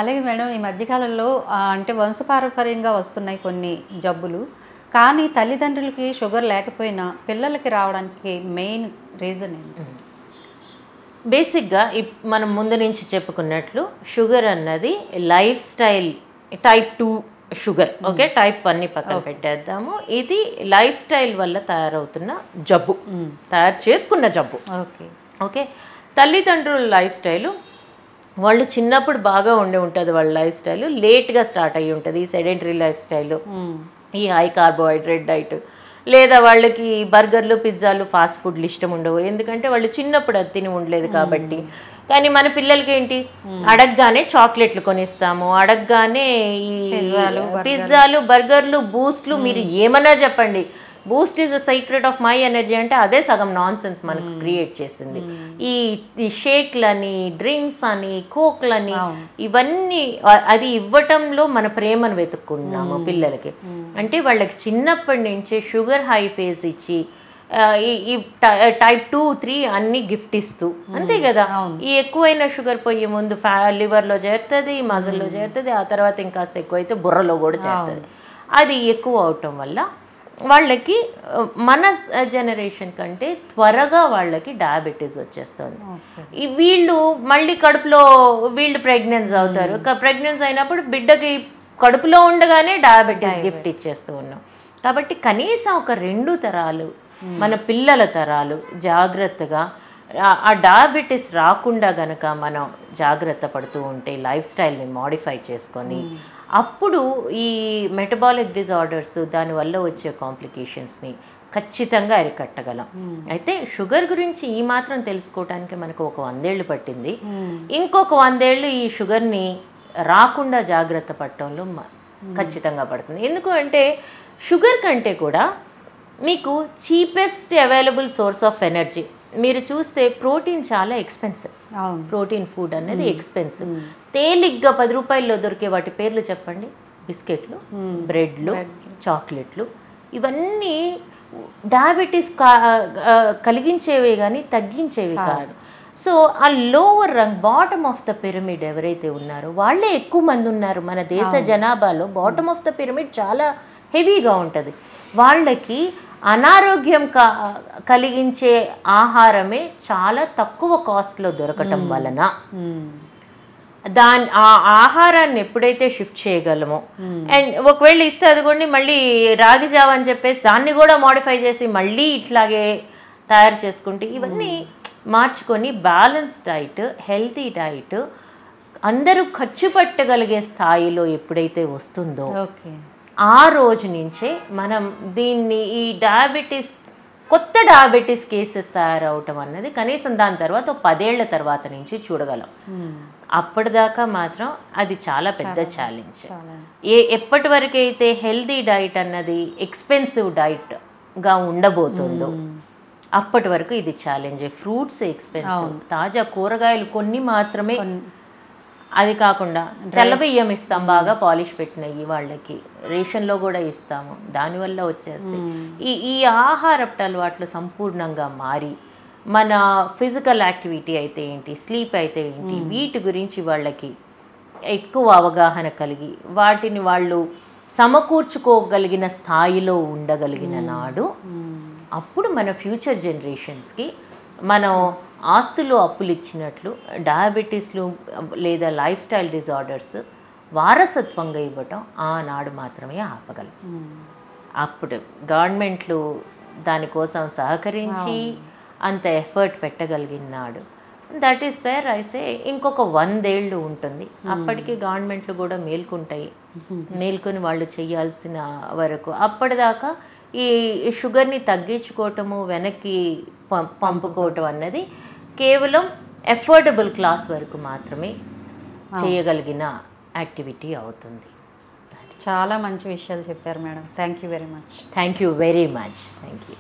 అలాగే మేడం ఈ మధ్యకాలంలో అంటే వంశపారంపర్యంగా వస్తున్నాయి కొన్ని జబ్బులు. కానీ తల్లిదండ్రులకి షుగర్ లేకపోయినా పిల్లలకి రావడానికి మెయిన్ రీజన్ ఏంటి? బేసిక్గా మనం ముందు నుంచి చెప్పుకున్నట్లు షుగర్ అన్నది life style type 2 sugar. Okay, type 1ని పక్కన పెట్టేద్దాము. ఇది లైఫ్ స్టైల్ వల్ల తయారవుతున్న జబ్బు, తయారు చేసుకున్న జబ్బు. ఓకే ఓకే, తల్లిదండ్రుల లైఫ్ స్టైలు వాళ్ళు చిన్నప్పుడు బాగా ఉంటుంది. వాళ్ళ లైఫ్ స్టైల్ లేట్గా స్టార్ట్ అయ్యి ఉంటుంది. ఈ సెడెంటరీ లైఫ్ స్టైలు, ఈ హై కార్బోహైడ్రేట్ డైట్, లేదా వాళ్ళకి బర్గర్లు పిజ్జాలు ఫాస్ట్ ఫుడ్లు ఇష్టం ఉండవు. ఎందుకంటే వాళ్ళు చిన్నప్పుడు అది తిని ఉండలేదు కాబట్టి. కానీ మన పిల్లలకి ఏంటి, అడగగానే చాక్లెట్లు కొనిస్తాము, అడగగానే ఈ పిజ్జాలు బర్గర్లు బూస్ట్లు, మీరు ఏమన్నా చెప్పండి, Boost is a secret of my energy అంటే అదే సగం నాన్ సెన్స్ మనకు క్రియేట్ చేసింది. ఈ షేక్లని, డ్రింక్స్ అని, కోక్లని, ఇవన్నీ అది ఇవ్వటంలో మన ప్రేమను వెతుక్కున్నాము పిల్లలకి. అంటే వాళ్ళకి చిన్నప్పటి నుంచే షుగర్ హై ఫేస్ ఇచ్చి ఈ టైప్ 2, 3 అన్ని గిఫ్ట్ ఇస్తూ, అంతే కదా. ఈ ఎక్కువైన షుగర్ పోయే ముందు లివర్లో చేరుతుంది, మజిల్లో చేరుతుంది, ఆ తర్వాత ఇంకాస్త ఎక్కువైతే బుర్రలో కూడా చేరుతుంది. అది ఎక్కువ అవటం వల్ల వాళ్ళకి మన జనరేషన్ కంటే త్వరగా వాళ్ళకి డయాబెటీస్ వచ్చేస్తుంది. వీళ్ళు మళ్ళీ కడుపులో వీళ్ళు ప్రెగ్నెన్సీ అవుతారు. ప్రెగ్నెన్సీ అయినప్పుడు బిడ్డకి కడుపులో ఉండగానే డయాబెటీస్ గిఫ్ట్ ఇచ్చేస్తూ ఉన్నాం. కాబట్టి కనీసం ఒక 2 తరాలు మన పిల్లల తరాలు జాగ్రత్తగా ఆ డయాబెటీస్ రాకుండా గనక మనం జాగ్రత్త పడుతూ ఉంటే, లైఫ్ స్టైల్ని మాడిఫై చేసుకొని, అప్పుడు ఈ మెటబాలిక్ డిజార్డర్స్ దానివల్ల వచ్చే కాంప్లికేషన్స్ని ఖచ్చితంగా అరికట్టగలం. అయితే షుగర్ గురించి ఈ మాత్రం తెలుసుకోవడానికి మనకు ఒక 100 ఏళ్ళు పట్టింది. ఇంకొక 100 ఏళ్ళు ఈ షుగర్ని రాకుండా జాగ్రత్త పడటంలో ఖచ్చితంగా పడుతుంది. ఎందుకు అంటే షుగర్ కంటే కూడా మీకు cheapest available source of energy మీరు చూస్తే ప్రోటీన్ చాలా ఎక్స్పెన్సివ్. ప్రోటీన్ ఫుడ్ అనేది ఎక్స్పెన్సివ్. తేలిగ్గా 10 రూపాయల్లో దొరికే వాటి పేర్లు చెప్పండి. బిస్కెట్లు, బ్రెడ్లు, చాక్లెట్లు, ఇవన్నీ డయాబెటీస్ కలిగించేవే కానీ తగ్గించేవి కాదు. సో ఆ lower rung, bottom of the pyramid ఎవరైతే ఉన్నారో వాళ్ళే ఎక్కువ మంది ఉన్నారు మన దేశ జనాభాలో. బాటమ్ ఆఫ్ ద పిరమిడ్ చాలా హెవీగా ఉంటుంది. వాళ్ళకి అనారోగ్యం కలిగించే ఆహారమే చాలా తక్కువ కాస్ట్లో దొరకటం వలన ఆ ఆహారాన్ని ఎప్పుడైతే షిఫ్ట్ చేయగలమో, అండ్ ఒకవేళ ఇస్తే అదిగోండి మళ్ళీ రాగి జావ అని చెప్పేసి దాన్ని కూడా మోడిఫై చేసి మళ్ళీ ఇట్లాగే తయారు చేసుకుంటే, ఇవన్నీ మార్చుకొని బ్యాలెన్స్ డైట్, హెల్తీ డైట్ అందరూ ఖర్చు పెట్టగలిగే స్థాయిలో ఎప్పుడైతే వస్తుందో ఆ రోజు నుంచే మనం దీన్ని ఈ కొత్త డయాబెటీస్ కేసెస్ తయారవటం అన్నది కనీసం దాని తర్వాత 10 ఏళ్ల తర్వాత నుంచి చూడగలం. అప్పటిదాకా మాత్రం అది చాలా పెద్ద ఛాలెంజ్. ఎప్పటి వరకు అయితే హెల్దీ డైట్ అన్నది ఎక్స్పెన్సివ్ డైట్గా ఉండబోతుందో అప్పటి వరకు ఇది ఛాలెంజ్. ఫ్రూట్స్ ఎక్స్పెన్సివ్, తాజా కూరగాయలు కొన్ని మాత్రమే. అది కాకుండా తెల్ల బియ్యం ఇస్తాం, బాగా పాలిష్ పెట్టినవి వాళ్ళకి రేషన్లో కూడా ఇస్తాము, దానివల్ల వచ్చేస్తాయి. ఈ ఆహారపు అలవాట్లు సంపూర్ణంగా మారి మన ఫిజికల్ యాక్టివిటీ అయితే ఏంటి, స్లీప్ అయితే ఏంటి, వీటి గురించి వాళ్ళకి ఎక్కువ అవగాహన కలిగి వాటిని వాళ్ళు సమకూర్చుకోగలిగిన స్థాయిలో ఉండగలిగిన నాడు అప్పుడు మన ఫ్యూచర్ జనరేషన్స్కి మనం ఆస్తులు అప్పులు ఇచ్చినట్లు డయాబెటీస్లు లేదా లైఫ్ స్టైల్ డిజార్డర్స్ వారసత్వంగా ఇవ్వటం ఆనాడు మాత్రమే ఆపగలం. అప్పుడు గవర్నమెంట్లు దానికోసం సహకరించి అంత ఎఫర్ట్ పెట్టగలిగినాడు. That is where I say ఇంకొక 100 ఏళ్ళు ఉంటుంది. అప్పటికి గవర్నమెంట్లు కూడా మేల్కొంటాయి. మేల్కొని వాళ్ళు చేయాల్సిన వరకు అప్పటిదాకా ఈ షుగర్ని తగ్గించుకోవటము, వెనక్కి పంపుకోవటం అన్నది కేవలం ఎఫోర్డబుల్ క్లాస్ వరకు మాత్రమే చేయగలిగిన యాక్టివిటీ అవుతుంది. చాలా మంచి విషయాలు చెప్పారు madam. Thank you very much. Thank you very much. Thank you.